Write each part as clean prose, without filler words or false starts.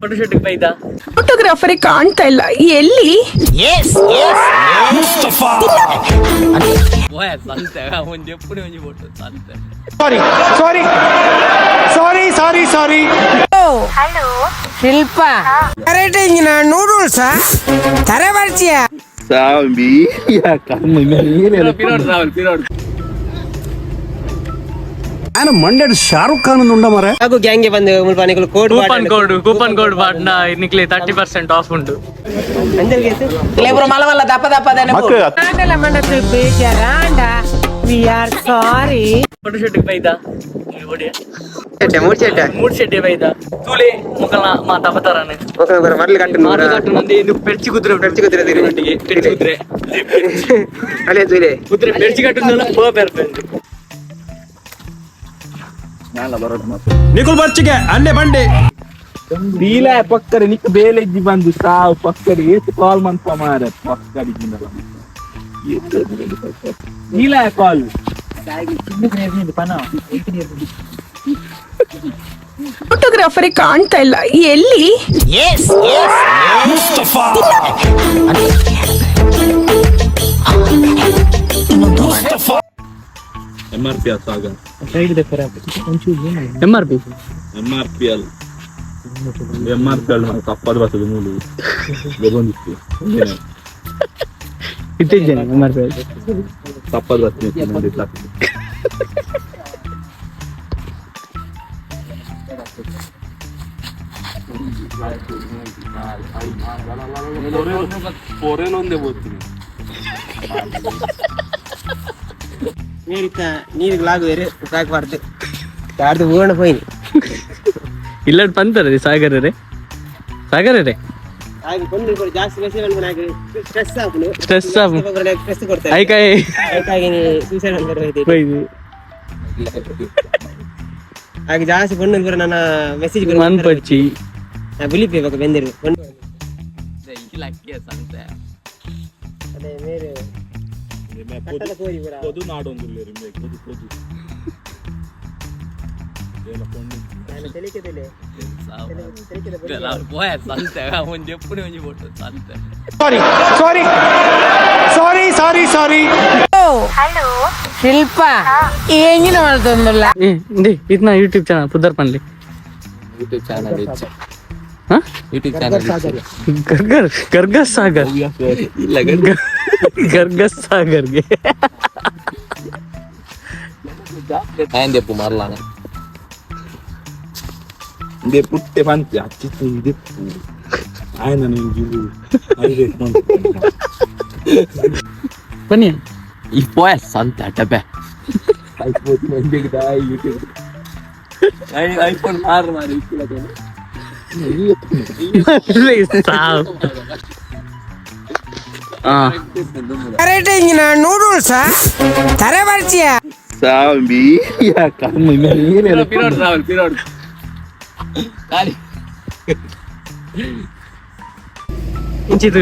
photoshoot Baida ಫೋಟೋಗ್ರಾಫರೇ ಕಾಣ್ತಾ ಇಲ್ಲ ಎಲ್ಲಿ ಸಂತೆ ಒಂಜಿ ಎప్పుడు ಒಂಜಿ ಫೋಟೋ ಸಂತೆ ಸಾರಿ ಹಲೋ ಶಿಲ್ಪ ಕರೆಕ್ಟ್ ಇಂಜಿನ ನೂಡಲ್ಸ್ ತರೆ ಬರ್ಚಿಯ ಸಾಂಬಿ ಪಿರೋಡ್ ನಾನು ಮಂಡ್ಯದ ಶಾರುಖ್ ಖಾನ್ ಉಂಡ ಮರ ಹಾಗೂ ಗ್ಯಾಂಗ್ಗೆ ಬಂದು ಮುಲ್ಪಾನಿಗಳು ಕೂಪನ್ ಕೋಡ್ ಬಾಡ್ನ ನಿಕ್ಲಿ 30% ಆಫ್ ಉಂಟು ಲೇಬರ್ ಮಲವಲ್ಲ ದಪ್ಪ ದಪ್ಪದೇನೆ ಬೇಜಾರಾಂಡ ವಿ ಆರ್ ಸಾರಿ ಫೋಟೋಶೂಟ್ ಬೈದಾ ಮೂಡ್ ಶೆಟ್ಟಿ ಬೈದಾ ತೂಲೆ ಮುಖಲ ಮಾತಾ ಬತ್ತಾರಾನೆ ಮರ್ಲಿ ಕಟ್ಟು ಮಾತು ನಂದಿ ಇದು ಪೆರ್ಚಿ ಕುದ್ರೆ ಒಟ್ಟಿಗೆ ಕುದ್ರೆ ಅಲೆ ತುಲೆ ಕುದ್ರೆ ಪೆರ್ಚಿ ಕಟ್ಟು ಪೋ ಪೆರ್ಪೆಂದು ನಿಖುಲ್ ಬರ್ಚಿಗೆ ಅಲ್ಲೇ ಬಂಡೆ ಬೀಲ ಪಕ್ಕರಿ ನಿಕ್ ಬೇಲೆಜ್ಜಿ ಬಂದು ಸಾವು ಪಕ್ಕರಿ ಏತು ಕಾಲ್ ಮನ್ಪ ಮಾರ ಪಕ್ಕಡಿ ಬೀಲ ಕಾಲ್ ಫೋಟೋಗ್ರಾಫರೇ ಕಾಣ್ತಾ ಇಲ್ಲ ಎಲ್ಲಿ MRP ಸಾಗರ್ MRP MRPL ನಾವು ತಪ್ಪದು ಬರ್ತದೆ ಮೂಲು ಬಂದಿತ್ತು ಇಟ್ಟಿದ್ದೇನೆ MRP ತಪ್ಪದು ಬರ್ತದೆ ನೋಡಿ ತಪ್ಪು ಪೊರೆಲೊಂದೇ ಬೋತೀನಿ ನೀರಿಗೆ ಲಾಗುವೇರು ಸಾಕಬಾರ್ದು ಯಾರ್ದು ಓಣ ಹೋಯ್ನಿ ಇಲ್ಲ ಪಂತಾರೆ ಸಾಗರೇ ಹಾಗೆ ಕೊಂದು ಕೂಡ ಜಾಸ್ತಿ ಮೆಸೇಜ್ ಅನ್ಕೊಂಡು ಹಾಗೆ ಸ್ಟ್ರೆಸ್ ಆಗ್ನು ಸ್ಟ್ರೆಸ್ ಸ್ಟ್ರೆಸ್ ಕೊಡ್ತಾರೆ ಐಕಾಯಿ ಹಾಗೆ ಸೂಸೈಡ್ ಅನ್ಕೊಂಡು ಹೋಯ್ತು ಬೈದು ಹಾಗೆ ಜಾಸ್ತಿ ಕೊಂಡು ಕೂಡ ನನ್ನ ಮೆಸೇಜ್ ಮನ್ ಪಚ್ಚಿ ಬಿಲಿಪಿ ಇವಾಗ ಬೆಂದಿರು ಅದೇ ಮೇರೆ ಕಟ್ಟದ ಕೋರಿ ಕೂಡ ಪೊದು ನಾಡೊಂದು ಪೊದು ನಾನು ತೆಲಿಕೆದಲೆ ಸಂತೆ ಒಂಜಿ ಎప్పుడు ಒಂಜಿ ಫೋಟೋ ಸಂತೆ ಸಾರಿ ಹಲೋ ಶಿಲ್ಪ ಏನಿನ ಮಾಡ್ತಂದಿಲ್ಲ ಇದನ್ನ ಯೂಟ್ಯೂಬ್ ಚಾನಲ್ ಪುದರ್ ಪನ್ಲಿ ಗರ್ಗಸ್ ಸಾಗರ್ಗೆ ಆಯ್ದೆಪ್ಪು ಮಾರ್ಲಾನ ಇದೇ ಪುಟ್ಟೆ ಪಂಚ ಹಚ್ಚಿತ್ತು ಇದೆಪ್ಪು ಆಯ್ನ ನಿಂಗೆ ಬನ್ನಿ ಈ ಪೋಯಸ್ ಸಂತೆ ಟಬೆ ಐಫೋನ್ ಮಾರಿ ಕರೆಕ್ಟ್ ಇಂಜಿನ ನೂಡಲ್ಸ್ ತರೆ ಬರ್ಚಿಯ ಸಾಂಬಿ ಪಿರೋಡ್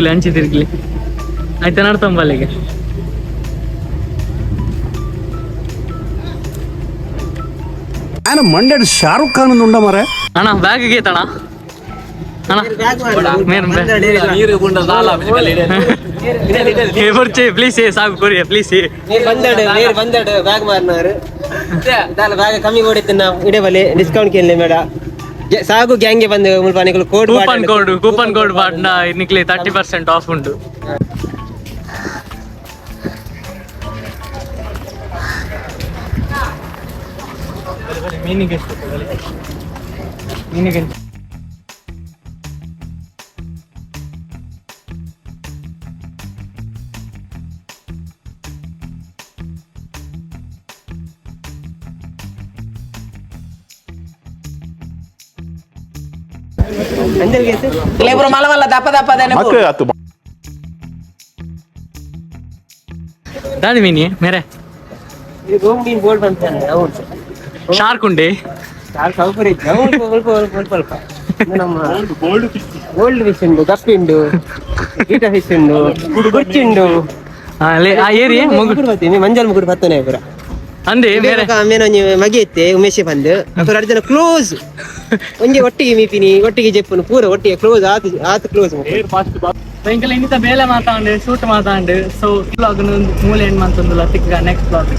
ಹಂಚಿ ತಿರ್ಗ್ಲಿ ಆಯ್ತಾ ನಡ್ತಂಬಲ್ಲಿಗೆ ನಾನು ಮಂಡ್ಯದ ಶಾರುಖ್ ಖಾನ್ ಉಂಡ ಮರ ಅಣ್ಣ ಬ್ಯಾಗ್ ಗೇತಣ್ಣ ಅಣ್ಣ ಪ್ಲೀಸ್ ಸಾಕು ಕೊರಿಯ ಪ್ಲೀಸ್ ಬಂದಡು ಬ್ಯಾಗ್ ಮಾರ್ನವರು ಬ್ಯಾಗ್ ಕಮ್ಮಿ ಕೊಡಿತ್ತು ನಾವು ಇಡೇ ಬಲೆ ಡಿಸ್ಕೌಂಟ್ ಕೇಳಿ ಮೇಡ ಸಾಗು ಗ್ಯಾಂಗ್ಗೆ ಬಂದು ಮುಲ್ಪಾನಿಗಳು ಕೂಪನ್ ಕೋಡ್ ಬಾಡ್ನ ನಿಕ್ಲಿ 30% ಆಫ್ ಉಂಟು ಮೀನಿಗೆ ಲೇಬರ್ ಮಲವಲ್ಲ ದಪ್ಪ ದಪ್ಪದೇನೆ ದಾದಿ ಮೀನಿ ಮೇರೆ ರೂಮ್ ಮೀನ್ ಬೋರ್ಡ್ ಬಂತಾನೆ ಹೌದು ಶಾರ್ಕ್ ಉಂಡೆ ಸೌಕರ್ಯ ಸ್ವಲ್ಪ ನಮ್ಮ ಗೋಲ್ಡ್ ಫಿಶ್ ಉಂಡು ಗಪ್ಪಿ ಗೀಟ ಫಿಶ್ ಉಂಡು ಗುಚ್ಚಿ ಉಂಡು ಏರಿಯಾ ಮಂಜಲ್ ಮುಗುಡು ಬತ್ತನೆ ಪುರ ಅಂದೆ ಮೇರೆ ಆಮೇಲೆ ಒಂಜಿ ಮಗೆ ಇತ್ತೆ ಉಮೇಶೆ ಬಂದು ಅక్కడ 2 ಜನ ಕ್ಲೋಸ್ ಒಂಜಿ ಒಟ್ಟಿಗೆ ಮೀಪಿನಿ ಒಟ್ಟಿಗೆ ಜೆಪ್ಪುನು ಪೂರ ಒಟ್ಟಿಗೆ ಕ್ಲೋಸ್ ಆತು ಕ್ಲೋಸ್ ಇಂಕಲ ಇನ್ನಿತ ಬೇಲೆ ಮಾತಾಂಡು ಶೂಟ್ ಮಾತಾಂಡು ಸೊ ಬ್ಲಾಗ್ ಮೂಲೆ ಎಂಡ್ ಮಂತೊಂದುಲ್ಲ ತಿಕ್ಕ ನೆಕ್ಸ್ಟ್ ಬ್ಲಾಗ್